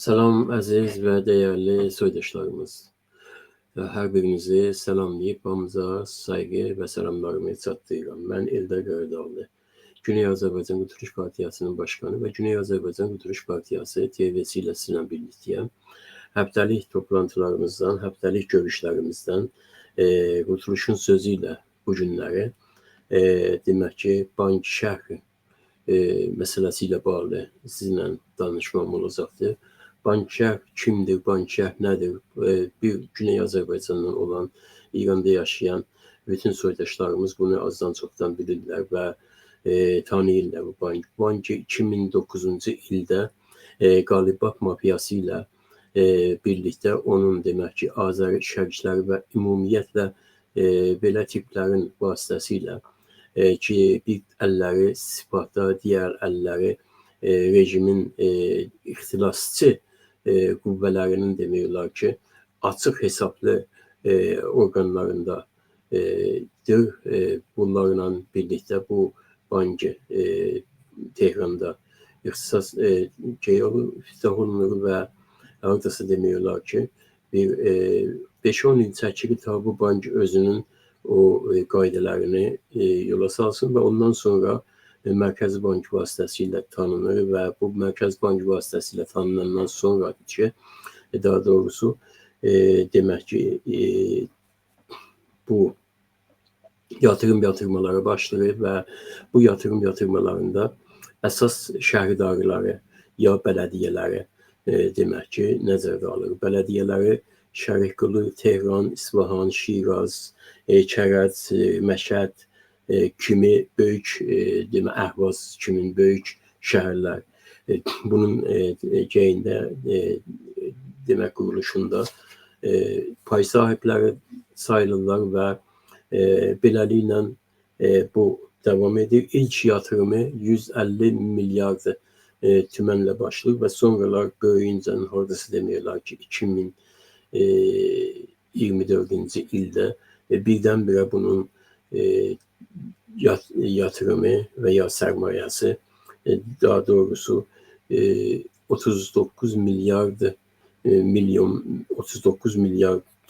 Selam əziz və dəyərli soydaşlarımız. Hər birinizi salamlayıb hamınıza sayğı və salamlarımı çatdırıram. Mən Eldar Qaradağlı, Güney Azərbaycan Qurtuluş Partiyasının başkanı və Güney Azərbaycan Qurtuluş Partiyası TV'si ilə sizinlə birliktəyəm. Həftəlik toplantılarımızdan, həftəlik görüşlərimizdən Qurtuluşun sözü ilə bu günləri demək ki, Bank Şərqi məsələsi ilə bağlı sizinlə danışmam olacaqdır. Bank Şərq kimdir, Bank Şərq nədir? Bir Güney Azərbaycandan olan, İranda yaşayan bütün soydaşlarımız bunu azdan çoxdan bilirlər və tanıyırlar bu bank. Bank 2009-cu ildə Qalibab mafiyası ilə birlikdə onun demək ki, Azəri şərqçiləri və ümumiyyətlə belə tiplərin vasitəsilə ki, bir əlləri sipahda, digər əlləri rejimin ixtilasçı qüvvələrinin demək olar ki, açıq hesablı orqanlarındadır. Bunlarla birlikdə bu bankı Tehranda ixtisas iftitah olunur və haradasa demək olar ki, bir 5-10 il çəkilir ta bu bank özünün o qaydalarını yola salsın və ondan sonra Mərkəzi Bank vasitəsilə tanınır və bu Mərkəzi Bank vasitəsilə tanınandan sonra ki, daha doğrusu demək ki, bu yatırmalara başlayır və bu yatırmalarında əsas şəhərdarları ya bələdiyyələri demək ki, nəzərdə alır. Bələdiyyələri Şərqli, Tehran, İsfahan, Şiraz, Kərəc, Məşəd kimi böyük demək Əhvaz kimi böyük şəhərlər bunun geyində demək quruluşunda pay sahibləri sayılırlar və beləliklə bu davam edir. İlk yatırımı 150 milyard tümənlə başlayır və sonralar böyüyüncə hardasa demək olar ki 2024-cü ildə birdən-birə bunun yatırımı və ya sərmayəsi daha doğrusu 39 milyard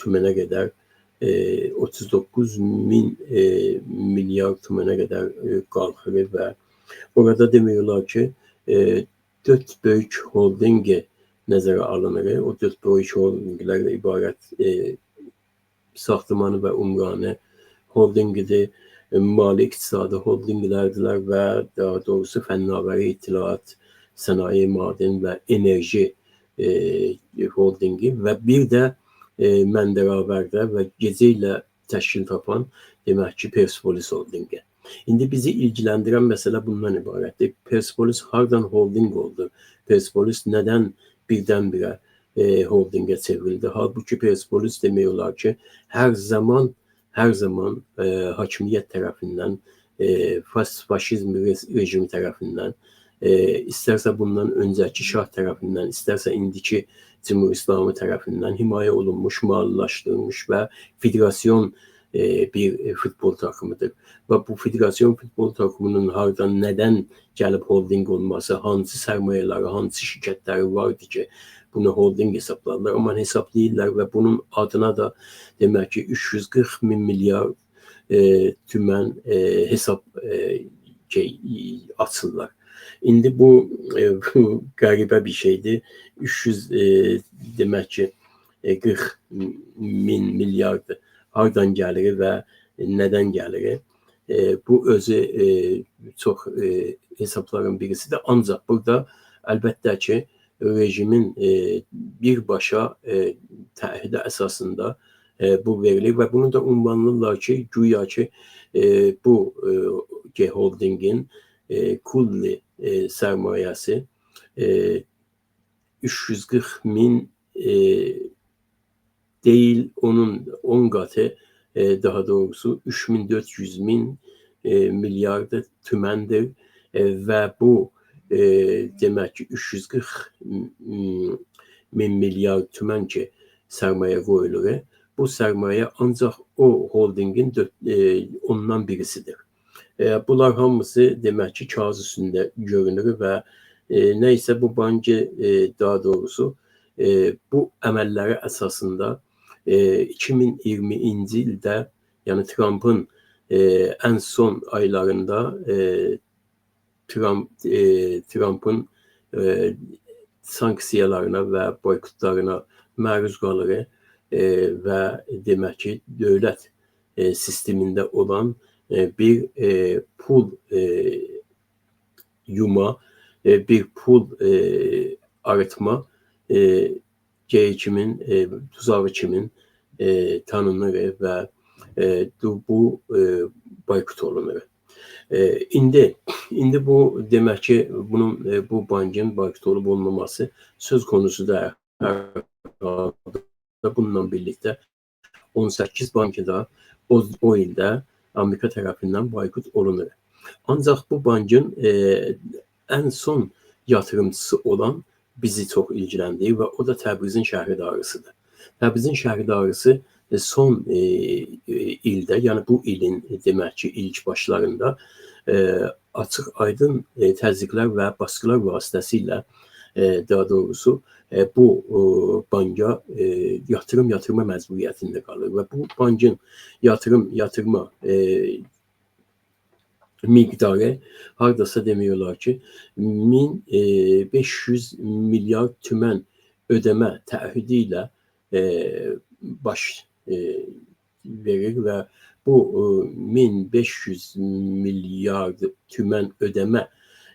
tümənə qədər 39 min milyard tümənə qədər qalxır və orada demək olar ki 4 böyük holdingi nəzərə alınır. O 4 böyük holdinglərlə ibarət Saxtamanı və Umranı holdingidir, mali iqtisadi holdinglərdirlər və daha doğrusu fənnavəri ittilaat, sənaye, maden və enerji holdingi və bir də Məndəravərdə və gecə ilə təşkil tapan demək ki, Persepolis holdingi. İndi bizi ilgiləndirən məsələ bundan ibarətdir. Persepolis hardan holding oldu? Persepolis nədən birdən-birə holdingə çevrildi? Halbuki Persepolis demək olar ki, hər zaman hakimiyyət tərəfindən, faşizm rejimi tərəfindən, istərsə bundan öncəki şah tərəfindən, istərsə indiki Cümhur İslamı tərəfindən himayə olunmuş, maliyyələşdirilmiş və federasyon bir futbol takımıdır. Və bu federasyon futbol takımının hardan, nədən gəlib holding olması, hansı sərmayələri, hansı şirkətləri vardı ki, bunu holding hesablarlar, amma hesablayırlar və bunun adına da demək ki 340 min milyar tümən hesab açırlar. İndi bu qəribə bir şeydir. 300 demək ki 40 min milyard hardan gəlir və nədən gəlir? Bu özü çox hesabların birisidir. Ancaq burada əlbəttə ki rejimin birbaşa təhidə əsasında bu verilir və bunu da ünvanlayırlar ki, güya ki bu holdingin kulli sərmayəsi 340 min değil, onun 10 qatı daha doğrusu 3400 min milyard tüməndir və bu demək ki 340 min milyard tümən ki sərmayə qoyulur. Bu sərmayə ancaq o holdingin ondan birisidir. Bunlar hamısı demək ki kağız üstündə görünür və neyse bu bankı daha doğrusu bu əməlləri əsasında 2020-ci ildə, yəni Trump'ın ən son aylarında Trump'ın sanksiyalarına və boykotlarına məruz qalır və demək ki, dövlət sistemində olan bir pul yuma, bir pul arıtma kimin, tuzağı kimin tanınır və bu boykot olunur. İndi bu demək ki, bu bankın boykot olub olmaması söz konusu da bununla birlikdə 18 bankı da o ildə Amerika tərəfindən boykot olunur. Ancaq bu bankın ən son yatırımcısı olan bizi çox ilgiləndirir və o da Təbrizin şəhərdarısıdır. Təbrizin şəhərdarısı son ildə, yəni bu ilin demək ki, ilk başlarında açıq aydın təzyiqlər və baskılar vasitəsilə daha doğrusu bu banka yatırma məcburiyyətində qalır və bu bankın yatırma miqdarı hardasa demiyorlar ki 1500 milyar tümən ödəmə təahhüdü ilə baş verir və bu 1500 milyar tümən ödəmə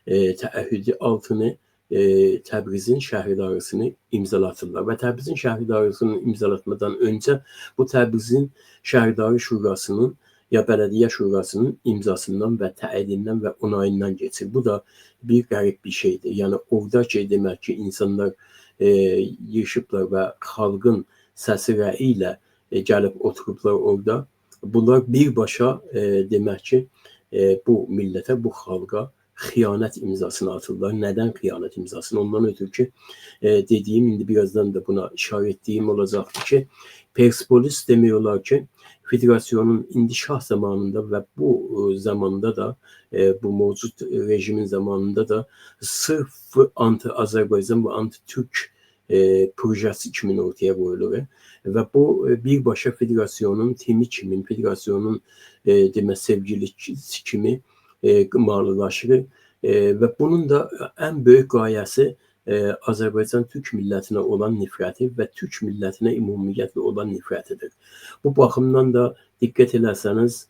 təahhüdü altını Təbrizin şəhərdarısını imzalatırlar və Təbrizin şəhərdarısını imzalatmadan öncə bu Təbrizin şəhərdarı şurasının ya bələdiyyə şurasının imzasından və təyidindən və onayından geçir. Bu da bir qərib bir şeydir. Yəni orada ki, demək ki, insanlar yığışıblar və xalqın səsi rəyi ilə gəlib oturublar orada. Bunlar birbaşa demək ki, bu millətə, bu xalqa xıyanət imzasını atırlar. Nədən xıyanət imzasını? Ondan ötürü ki, dediyim, indi birazdan da buna işarə etdiyim olacaqdır ki, Persepolis demiyorlar ki, federasyonun indişah zamanında və bu zamanda da, bu mevcut rejimin zamanında da sırf anti-Azərbaycan və anti-Türk projesi kimin ortaya qoyulur və bu birbaşa federasyonun timi kimin, federasyonun demək sevgilisi kimi malılaşır və bunun da ən böyük qayəsi Azərbaycan Türk millətinə olan nifrəti və Türk millətinə ümumiyyətlə olan nifrətidir. Bu baxımdan da diqqət eləsəniz,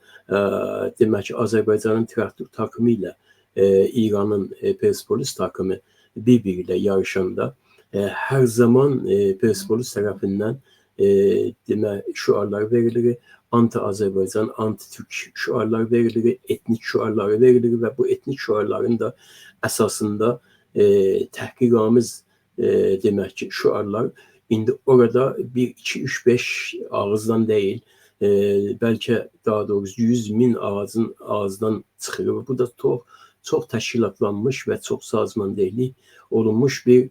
demək ki, Azərbaycanın traktor takımı ilə İranın Persepolis takımı bir-biri ilə yarışanda hər zaman Persepolis tərəfindən demək şüarlar verilir, anti-Azərbaycan, anti-Türk şüarlar verilir, etnik şüarları verilir və bu etnik şüarların da əsasında təhqiramiz demək ki, şüarlar indi orada 1, 2, 3, 5 ağızdan deyil, bəlkə daha doğrusu 100.000 ağızdan çıxır. Bu da çox təşkilatlanmış və çox sazmandehli olunmuş bir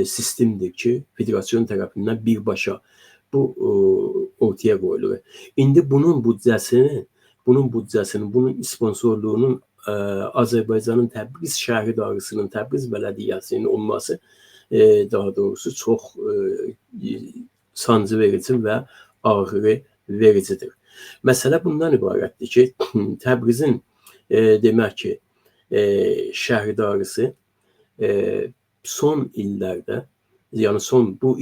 sistemdir ki, federasyon tərəfindən birbaşa bu ortaya qoyulur. İndi bunun büdcəsinin, bunun sponsorluğunun Azərbaycanın Təbriz şəhərdarısının, Təbriz bələdiyyəsinin olması daha doğrusu çox sancı verici və ağrı vericidir. Məsələ bundan ibarətdir ki, Təbrizin demək ki, şəhərdarısı son illərdə, yəni bu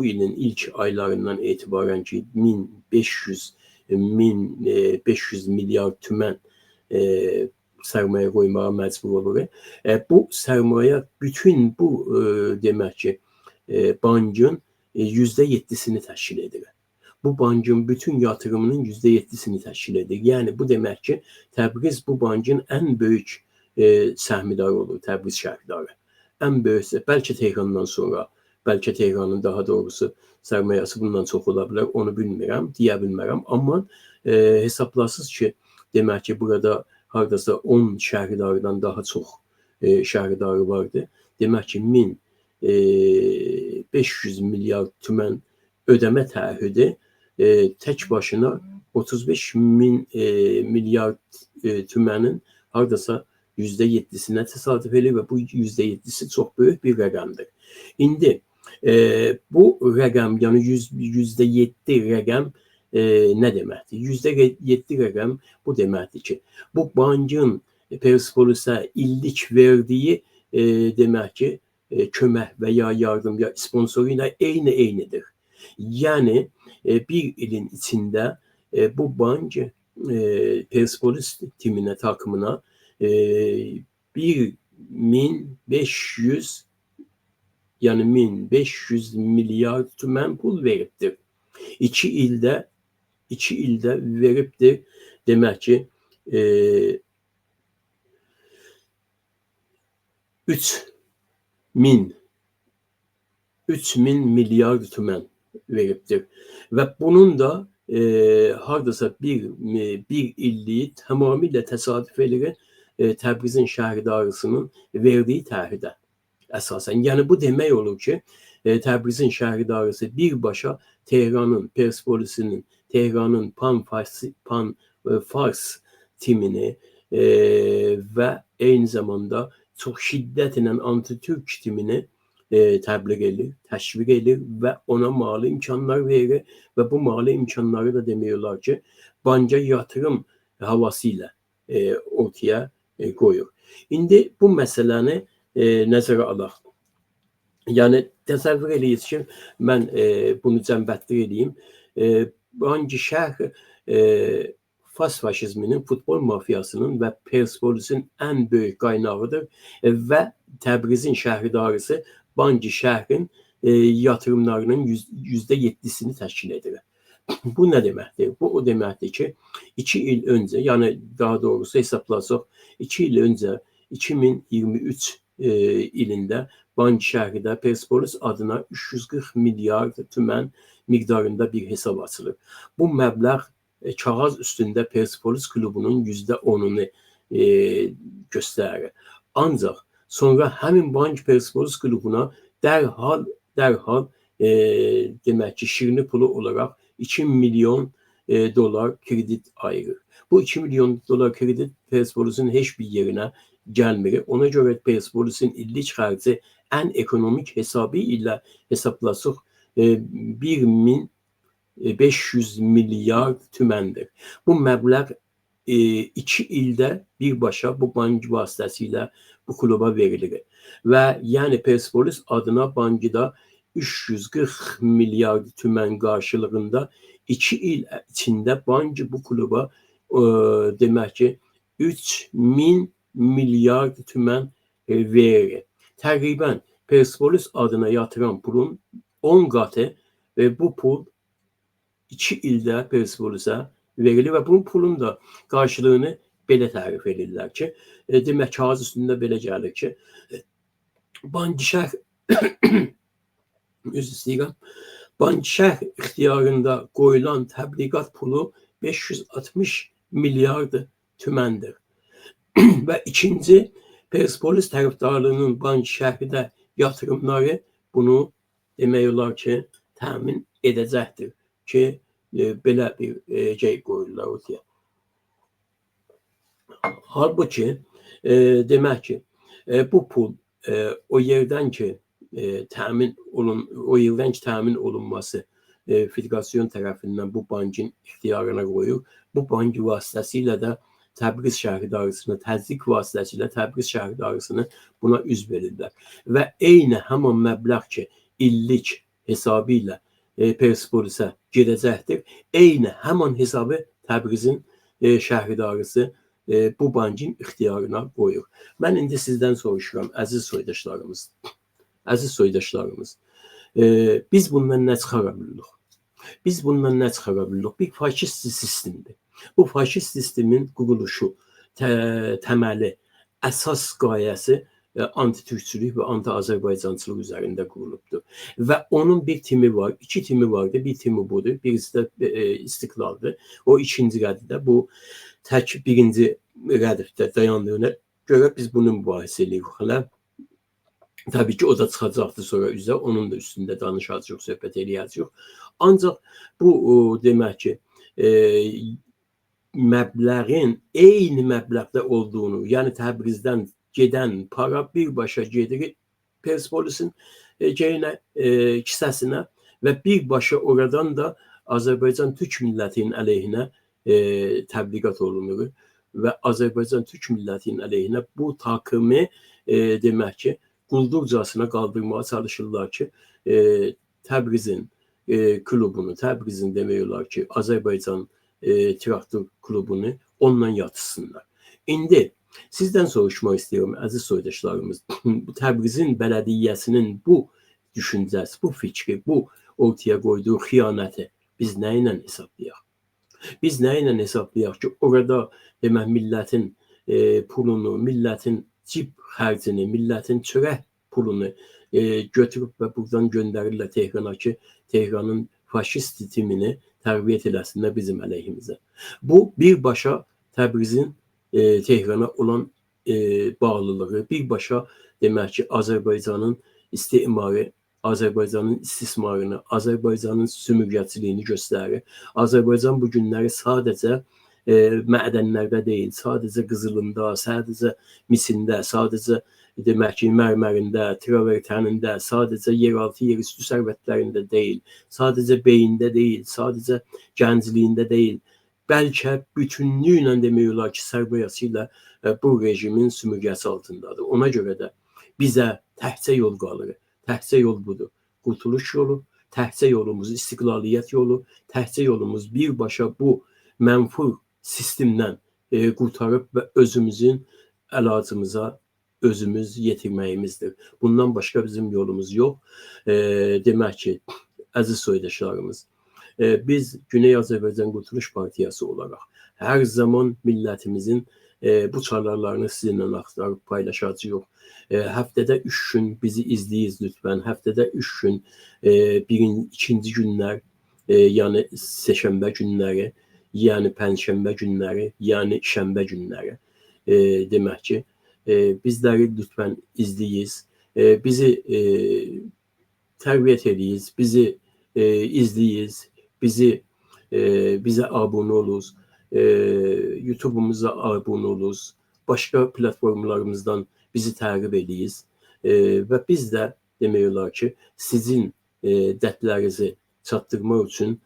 ilin ilk aylarından etibarən ki 1500 milyar tümən sərmayə qoymağa məcbur olur. Bu sərmayə bütün bu demək ki bankın %7'sini təşkil edir. Bu bankın bütün yatırımının %7'sini təşkil edir. Yəni bu demək ki Təbriz bu bankın ən böyük səhmidarı olur, Təbriz şəhərdarı. Ən böyük, bəlkə Tehrandan sonra, bəlkə Tehranın daha doğrusu sərmayəsi bundan çox ola bilər, onu bilmirəm, deyə bilmərəm. Amma hesablasız ki, demək ki, burada hardasa 10 şəhərdardan daha çox şəhərdarı vardı. Demək ki, 1500 milyar tümən ödəmə təahhüdü tək başına 35 min milyar tümənin hardasa %7'sinə təsadüf edir və bu %7'si çox böyük bir rəqəmdir. İndi bu rəqəm, yəni %7 rəqəm nə deməkdir? %7 rəqəm bu deməkdir ki, bu bankın Persepolis'e illik verdiği demək ki, kömək və ya yardım ya sponsoruyla eynidir. Yəni bir ilin içində bu bank Persepolis timinə, takımına 1500 yani 1500 milyar tümən pul veribdir. 2 ildə veribdir. Demək ki 3000 milyar tümən veribdir. Və bunun da hardasa bir illiyi tamamilə təsadüf edir Təbrizin şəhərdarısının verdiyi tərhidə əsasən. Yəni bu demək olur ki, Təbrizin şəhərdarısı birbaşa Tehranın, Persepolis'inin, Tehranın Pan-Fars timini və eyni zamanda çox şiddətlə anti-Türk timini təbliğ edir, təşviq edir və ona mali imkanlar verir və bu mali imkanları da demiyorlar ki, banka yatırım havası ilə ortaya qoyur. İndi bu məsələni nəzərə alaq. Yəni təsəvvür eləyirsiniz ki, mən bunu cəmbətdir edeyim. Banki şərh Fars faşizminin, futbol mafiyasının və Persepolis'in ən böyük qaynağıdır və Təbrizin şəhərdarısı Banki şəhrin yatırımlarının %7'sini təşkil edir. Bu nə deməkdir? Bu o deməkdir ki, 2 il öncə, yəni daha doğrusu hesablasaq, 2 il öncə 2023 ilində Banki şəhridə Persepolis adına 340 milyar tümən miqdarında bir hesab açılır. Bu məbləğ kağız üstündə Persepolis klubunun %10'unu göstərir. Ancaq sonra həmin bank Persepolis klubuna dərhal demək ki, şirini pulu olaraq 2 milyon dolar kredit ayırır. Bu 2 milyon dolar kredit Persepolis'in heç bir yerinə gəlmir. Ona görə Persepolis'in illik xərci ən ekonomik hesabı ilə hesablasaq 1500 milyar tüməndir. Bu məbləğ 2 ildə birbaşa bu bank vasitəsilə bu kluba verilir. Və yəni Persepolis adına bankda 340 milyar tümən qarşılığında 2 il içində bank bu kluba demək ki 3000 milyar tümən verir. Təqribən Persepolis adına yatıran pulun 10 qatı ve bu pul 2 ildə Persepolis'e verilir və bunun pulun da qarşılığını belə tərif edirlər ki, demək kağız üstündə belə gəlir ki, Banki şərh Banki şərh ixtiyarında qoyulan təbliğat pulu 560 milyar tüməndir. Və ikinci Persepolis tərəfdarlığının Banki şərhidə yatırımları bunu demək olar ki, təmin edəcəkdir ki, belə bir şey qoyurlar ortaya. Halbuki demək ki, bu pul o yerdən ki təmin olunması federasyon tərəfindən bu bankin ixtiyarına qoyur. Bu bank vasitəsilə də Təbriz şəhərdarısını, təzyiq vasitəsilə Təbriz şəhərdarısını buna üz verirlər. Və eyni həmin məbləğ ki, illik hesabı ilə Persepolis'e gedəcəkdir. Eyni həmin hesabı Təbrizin şəhərdarısı bu bankin ixtiyarına qoyur. Mən indi sizdən soruşuram, əziz soydaşlarımız. Biz bundan nə çıxara bilirik? Biz bundan nə çıxara bilirik? Bir faşist sistemdir. Bu faşist sistemin quruluşu, təməli, əsas qayəsi anti-Türkçülük və anti-Azərbaycançılıq üzərində qurulubdur. Və onun bir timi var, 2 timi vardı. Bir timi budur, birisi də İstiklaldır. O ikinci rəddə, bu tək birinci rəddə dayandığına görə biz bunu mübahisə edirik. Təbii ki, o da çıxacaqdır sonra üzə, onun da üstündə danışacaq, söhbət eləyəcək. Ancaq bu demək ki, məbləğin eyni məbləğdə olduğunu, yəni Təbrizdən gedən para birbaşa gedir Persepolisin kisəsinə və birbaşa oradan da Azərbaycan Türk millətinin əleyhinə təbliğat olunur və Azərbaycan Türk millətinin əleyhinə bu takımı demək ki, quldurcasına qaldırmağa çalışırlar ki, Təbrizin klubunu, Təbrizin demək olar ki, Azərbaycan traktor klubunu onunla yatışsınlar. İndi sizdən soruşmaq istəyirəm, əziz soydaşlarımız. Təbrizin bələdiyyəsinin bu düşüncəsi, bu fikri, bu ortaya qoyduğu xiyanəti biz nə ilə hesablayaq? Biz nə ilə hesablayaq ki, orada demək millətin pulunu, millətin cib xərcini, millətin çörək pulunu götürüb və buradan göndərirlər Tehrana ki, Tehranın faşist timini tərbiyyət eləsinlər bizim əleyhimizə. Bu birbaşa Təbrizin Tehrana olan bağlılığı, birbaşa demək ki, Azərbaycanın istimarı, Azərbaycanın istismarını, Azərbaycanın sümürgəçiliyini göstərir. Azərbaycan bu günləri sadəcə mədənlərdə deyil, sadəcə qızılında, sadəcə misində, sadəcə demək ki, mərmərində, travertənində, sadəcə yeraltı, yerüstü sərvətlərində deyil, sadəcə beyində deyil, sadəcə gəncliyində deyil, bəlkə bütünlüklə demək olar ki, sərmayası ilə bu rejimin sümürgəsi altındadır. Ona görə də bizə təkcə yol qalır. Təkcə yol budur. Qurtuluş yolu, təkcə yolumuz istiqlaliyyət yolu, təkcə yolumuz birbaşa bu mənfur sistemdən qurtarıb və özümüzün əlacımıza özümüz yetirməyimizdir. Bundan başqa bizim yolumuz yox. Demək ki, əziz soydaşlarımız, biz Güney Azərbaycan Qurtuluş Partiyası olaraq hər zaman millətimizin bu çağrılarını sizinlə axtarıb paylaşacağıq. Həftədə 3 gün bizi izləyiz lütfən. Həftədə 3 gün ikinci günlər, yəni seçənbə günləri, yəni pənşənbə günləri, yəni şənbə günləri demək ki, bizləri lütfən izləyiz, bizi tərbiyyət ediyiz, bizi izləyiz, bizə abunə oluz, YouTube-umuza abunə oluz, başqa platformlarımızdan bizi təqib ediyiz və biz də demək olar ki, sizin dərdlərinizi çatdırmaq üçün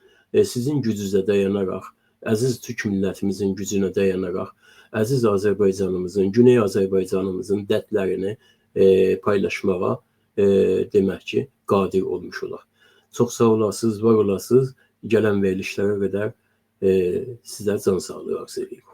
sizin gücünüzə dayanaraq, əziz Türk millətimizin gücünə dayanaraq, əziz Azərbaycanımızın, Güney Azərbaycanımızın dərdlərini paylaşmağa demək ki, qadir olmuş olaq. Çox sağ olasınız, var olasınız. Gələn verilişlərə qədər sizə can sağlığı arzu edirik.